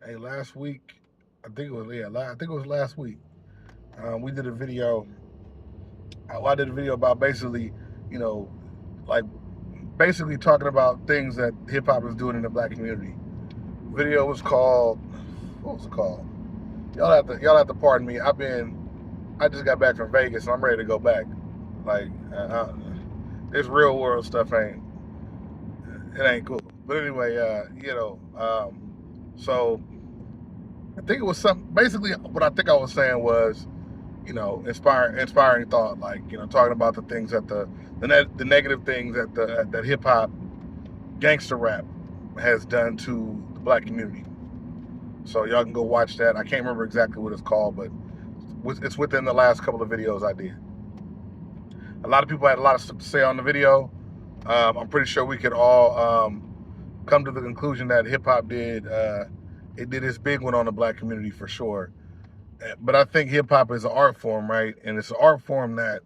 Hey, last week, I think it was last week. We did a video. I did a video about basically, you know, like basically talking about things that hip hop is doing in the black community. Video was called, what was it called? Y'all have to pardon me. I just got back from Vegas and I'm ready to go back. Like, this real world stuff it ain't cool. But anyway, so I think it was some. Basically, what I think I was saying was, inspiring thought. Like, talking about the things that the negative things that hip hop, gangster rap, has done to the black community. So y'all can go watch that. I can't remember exactly what it's called, but it's within the last couple of videos I did. A lot of people had a lot of stuff to say on the video. I'm pretty sure we could all come to the conclusion that hip hop it did its big one on the black community for sure. But I think hip hop is an art form, right? And it's an art form that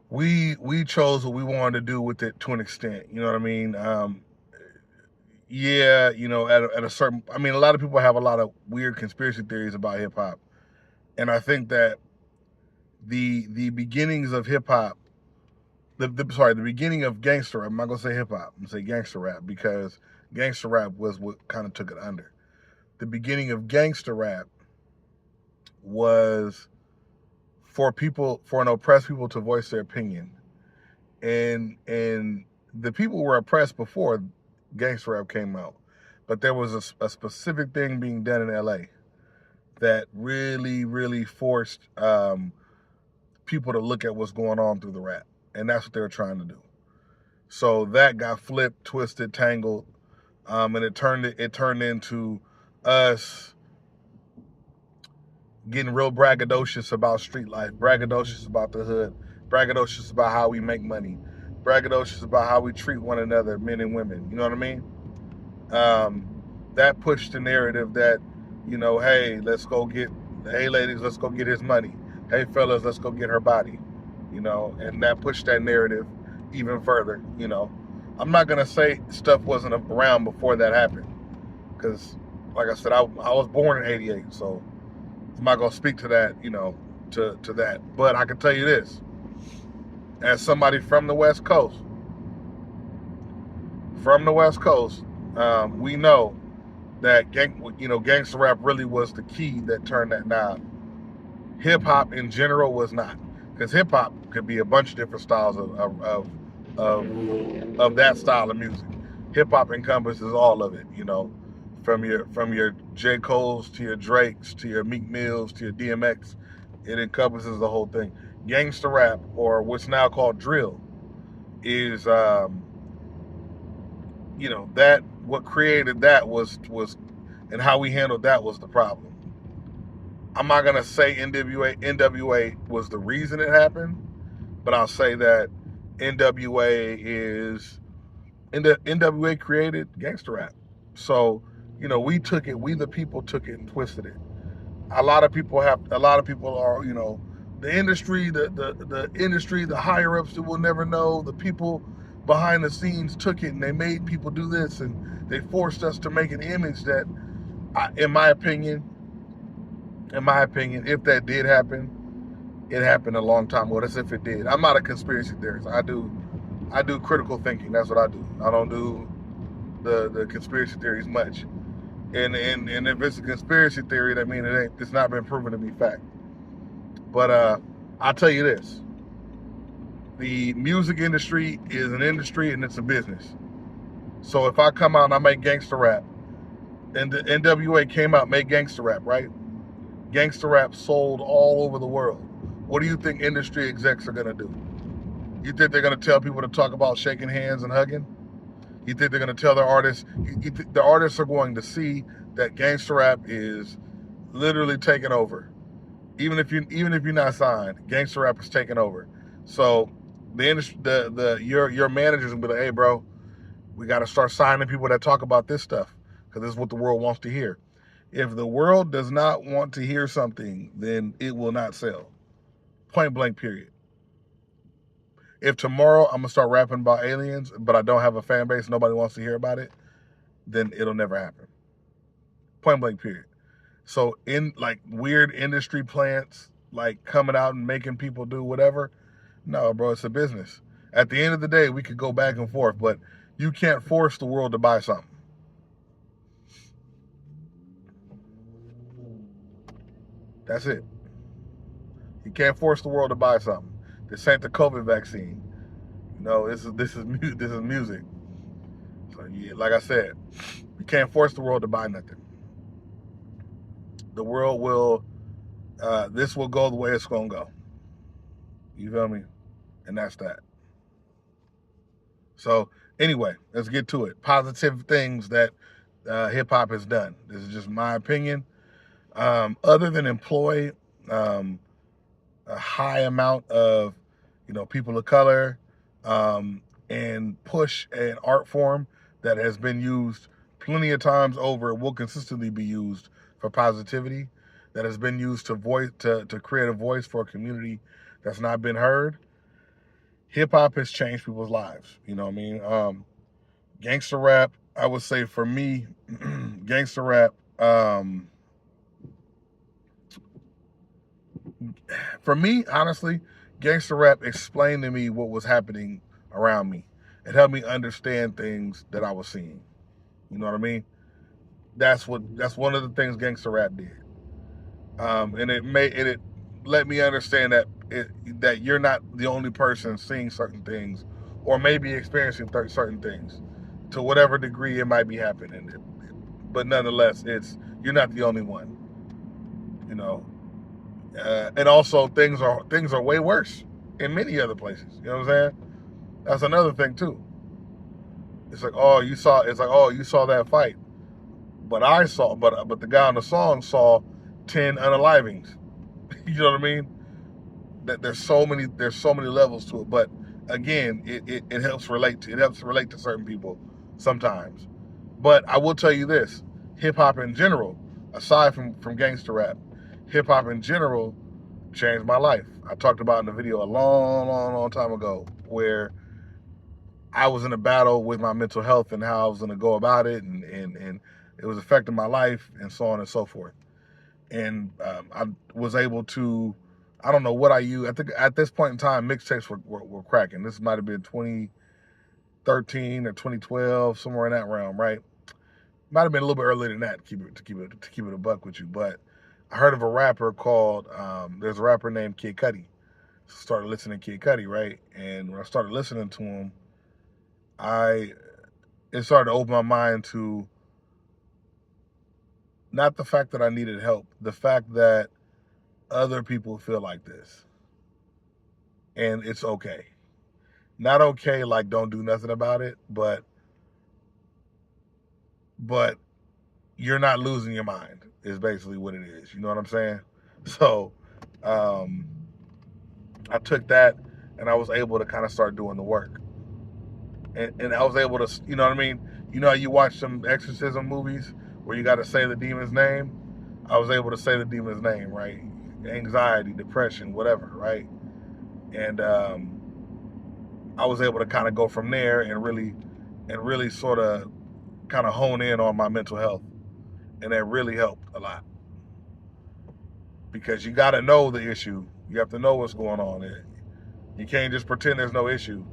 we chose what we wanted to do with it to an extent. You know what I mean? Yeah, at a certain. I mean, a lot of people have a lot of weird conspiracy theories about hip hop, and I think that the beginnings of hip hop, the beginning of gangster rap. I'm not gonna say hip hop. I'm gonna say gangster rap because gangster rap was what kind of took it under. The beginning of gangster rap was for an oppressed people to voice their opinion, and the people were oppressed before gangster rap came out, but there was a specific thing being done in LA that really forced people to look at what's going on through the rap, and that's what they were trying to do. So that got flipped, twisted, tangled, and it turned into us getting real braggadocious about street life, braggadocious about the hood, braggadocious about how we make money, braggadocious about how we treat one another, men and women. You know what I mean? That pushed the narrative that, hey, hey ladies, let's go get his money. Hey fellas, let's go get her body. And that pushed that narrative even further. I'm not gonna say stuff wasn't around before that happened, because, like I said, I was born in '88, so I'm not gonna speak to that, to that. But I can tell you this, as somebody from the West Coast, we know that gangster rap really was the key that turned that knob. Hip hop in general was not, because hip hop could be a bunch of different styles of that style of music. Hip hop encompasses all of it, from your J. Cole's to your Drake's to your Meek Mills to your DMX. It encompasses the whole thing. Gangster rap, or what's now called drill, is that what created that was and how we handled that was the problem. I'm not gonna say NWA was the reason it happened, but I'll say that NWA created gangster rap. So, we the people took it and twisted it. A lot of people are, the industry, the industry, the higher ups that will never know, the people behind the scenes took it and they made people do this, and they forced us to make an image that, in my opinion, if that did happen, it happened a long time ago. That's if it did. I'm not a conspiracy theorist. I do critical thinking. That's what I do. I don't do the conspiracy theories much. And if it's a conspiracy theory, that means it's not been proven to be fact. But I'll tell you this: the music industry is an industry and it's a business. So if I come out and I make gangster rap, and the NWA came out and made gangster rap, right? Gangster rap sold all over the world. What do you think industry execs are gonna do? You think they're gonna tell people to talk about shaking hands and hugging? You think they're going to tell their artists? The artists are going to see that gangster rap is literally taking over. Even if you're not signed, gangster rap is taking over. So the industry, your managers will be like, hey, bro, we got to start signing people that talk about this stuff, because this is what the world wants to hear. If the world does not want to hear something, then it will not sell. Point blank, period. If tomorrow I'm gonna start rapping about aliens, but I don't have a fan base, nobody wants to hear about it, then it'll never happen. Point blank period. So in like weird industry plants, like coming out and making people do whatever, no, bro, it's a business. At the end of the day, we could go back and forth, but you can't force the world to buy something. That's it. You can't force the world to buy something. This ain't the COVID vaccine. No, this is music. So yeah, like I said, you can't force the world to buy nothing. The world will. This will go the way it's gonna go. You feel me? And that's that. So anyway, let's get to it. Positive things that hip hop has done. This is just my opinion. Other than employ um, a high amount of, people of color, and push an art form that has been used plenty of times over, will consistently be used for positivity, that has been used to create a voice for a community that's not been heard. Hip hop has changed people's lives. You know what I mean? Gangster rap, I would say for me, gangster rap, for me, honestly, gangster rap explained to me what was happening around me. It helped me understand things that I was seeing. You know what I mean? That's one of the things gangster rap did. And it let me understand that you're not the only person seeing certain things, or maybe experiencing certain things, to whatever degree it might be happening. But nonetheless, you're not the only one. You know, and also things are way worse in many other places. You know what I'm saying? That's another thing too. It's like, oh, you saw that fight, but the guy on the song saw 10 unalivings. You know what I mean? That there's so many levels to it. But again, it helps relate to certain people sometimes. But I will tell you this: hip hop in general, aside from gangster rap, hip hop in general changed my life. I talked about in the video a long time ago, where I was in a battle with my mental health and how I was going to go about it, and it was affecting my life, and so on and so forth. And I was able to, I don't know what I used. I think at this point in time, mixtapes were cracking. This might have been 2013 or 2012, somewhere in that realm, right? Might have been a little bit earlier than that. To keep it a buck with you, but I heard of a rapper called. There's a rapper named Kid Cudi. So started listening to Kid Cudi, right? And when I started listening to him, it started to open my mind to not the fact that I needed help, the fact that other people feel like this, and it's okay. Not okay like don't do nothing about it, but you're not losing your mind is basically what it is. You know what I'm saying? So um, I took that, and I was able to kind of start doing the work, and I was able to, you know what I mean? You know how you watch some exorcism movies where you got to say the demon's name? I was able to say the demon's name, right? Anxiety, depression, whatever, right? And I was able to kind of go from there and really sort of kind of hone in on my mental health, and that really helped a lot, because you got to know the issue. You have to know what's going on. You can't just pretend there's no issue.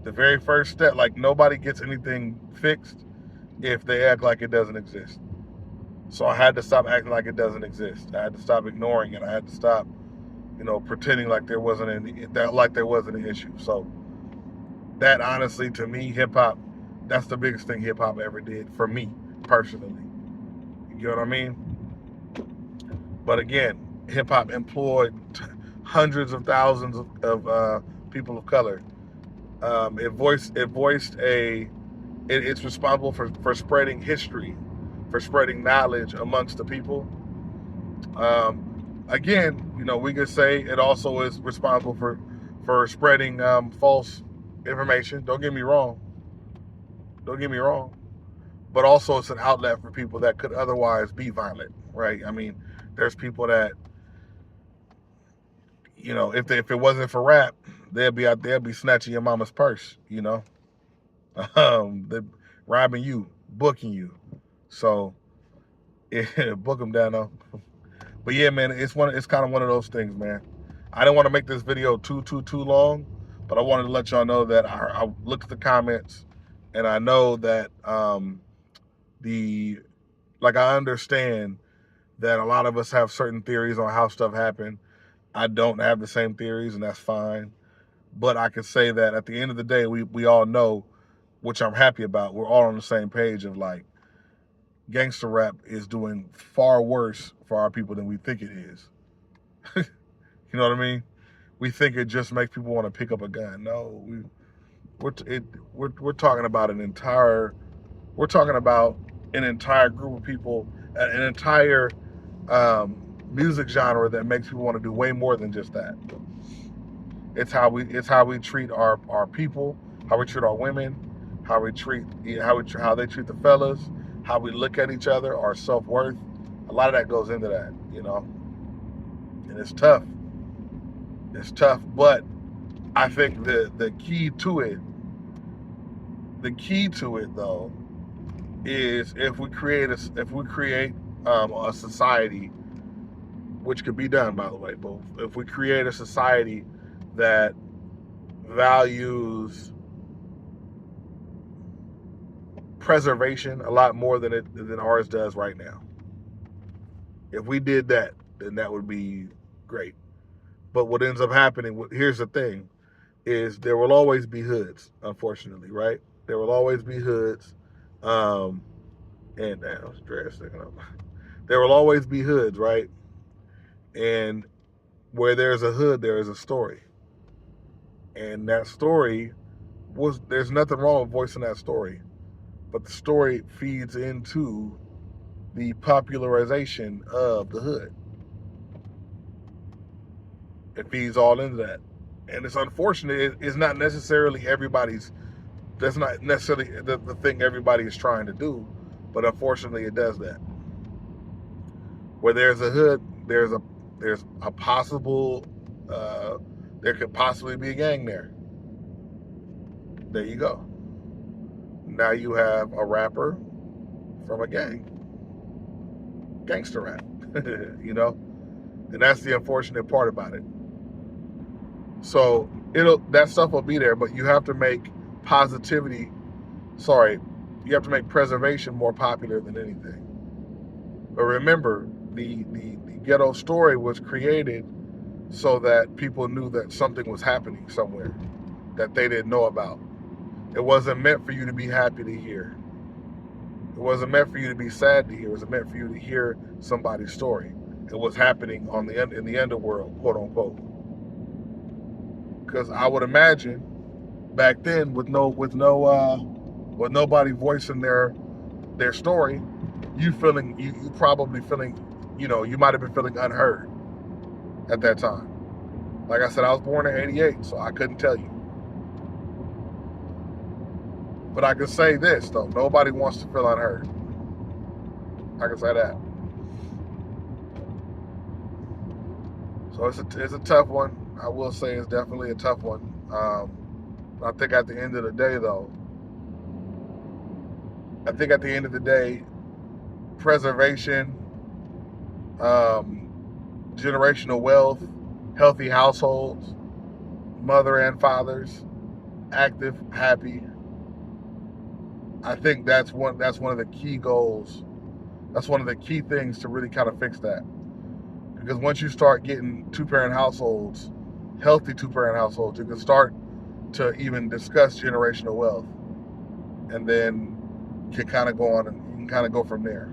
The very first step, like, nobody gets anything fixed if they act like it doesn't exist. So I had to stop acting like it doesn't exist. I had to stop ignoring it. I had to stop, pretending like there wasn't an issue. So that, honestly, to me, hip hop, that's the biggest thing hip hop ever did for me personally. You know what I mean? But again, hip hop employed hundreds of thousands of people of color. It's responsible for spreading history, for spreading knowledge amongst the people. Again, we could say it also is responsible for spreading false information. Don't get me wrong. But also, it's an outlet for people that could otherwise be violent, right? I mean, there's people that, if it wasn't for rap, they'd be out there, be snatching your mama's purse, they're robbing you, booking you. So Yeah, book them down though. But yeah, man, it's kind of one of those things, man. I didn't want to make this video too long, but I wanted to let y'all know that I looked at the comments, and I know that I understand that a lot of us have certain theories on how stuff happened. I don't have the same theories, and that's fine. But I can say that at the end of the day, we all know, which I'm happy about. We're all on the same page of like, gangster rap is doing far worse for our people than we think it is. You know what I mean? We think it just makes people want to pick up a gun. No, we're talking about an entire group of people, an entire music genre that makes people want to do way more than just that. It's how we treat our people, how we treat our women, how they treat the fellas, how we look at each other, our self-worth. A lot of that goes into that, you know. And it's tough. It's tough, but I think the key to it though is if we create a society, which could be done, by the way, but if we create a society that values preservation a lot more than ours does right now. If we did that, then that would be great. But what ends up happening, here's the thing, is there will always be hoods, unfortunately, right? There will always be hoods. And now Dre's sticking up. There will always be hoods, right? And where there's a hood, there is a story. And that story there's nothing wrong with voicing that story. But the story feeds into the popularization of the hood. It feeds all into that. And it's unfortunate. It's not necessarily that's not necessarily the thing everybody is trying to do, but unfortunately it does that. Where there's a hood, there's a possible, there could possibly be a gang there. There you go. Now you have a rapper from a gang. Gangster rap. You know? And that's the unfortunate part about it. So that stuff will be there, but you have to make you have to make preservation more popular than anything. But remember, the ghetto story was created so that people knew that something was happening somewhere that they didn't know about. It wasn't meant for you to be happy to hear. It wasn't meant for you to be sad to hear. It was meant for you to hear somebody's story and what's happening in the underworld, quote unquote. Because I would imagine back then, with nobody voicing their story, you probably feeling, you might have been feeling unheard at that time. Like I said, I was born in '88, so I couldn't tell you. But I can say this though: nobody wants to feel unheard. I can say that. So it's a tough one. I will say it's definitely a tough one. I think at the end of the day, preservation, generational wealth, healthy households, mother and fathers, active, happy. I think that's one of the key goals. That's one of the key things to really kind of fix that. Because once you start getting two-parent households, healthy two-parent households, you can start to even discuss generational wealth. And then can kind of go on and you can kind of go from there.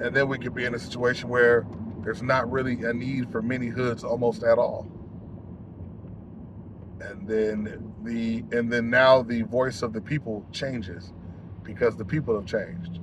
And then we could be in a situation where there's not really a need for many hoods almost at all. And then now the voice of the people changes because the people have changed.